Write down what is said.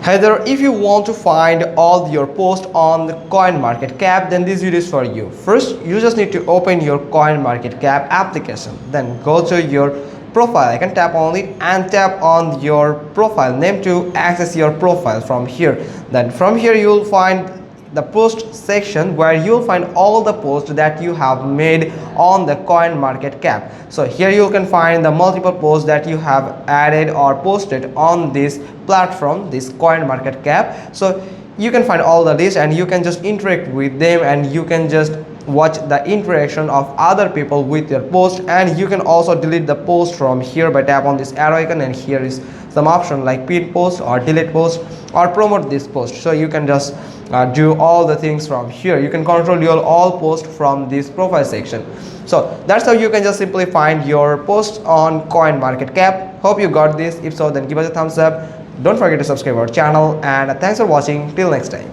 Hey there, if you want to find all your posts on the CoinMarketCap, then this video is for you. First, you just need to open your CoinMarketCap application. Then go to your profile icon, tap on it and tap on your profile name to access your profile from here. Then from here you will find the post section where you'll find all the posts that you have made on the CoinMarketCap. So here you can find the multiple posts that you have added or posted on this platform, this CoinMarketCap. So you can find all the list and you can just interact with them, and you can just watch the interaction of other people with your post. And you can also delete the post from here by tap on this arrow icon, and here is some option like pin post or delete post or promote this post. So you can just do all the things from here. You can control your all posts from this profile section. So that's how you can just simply find your posts on CoinMarketCap. Hope you got this. If so, then give us a thumbs up. Don't forget to subscribe our channel, and thanks for watching. Till next time.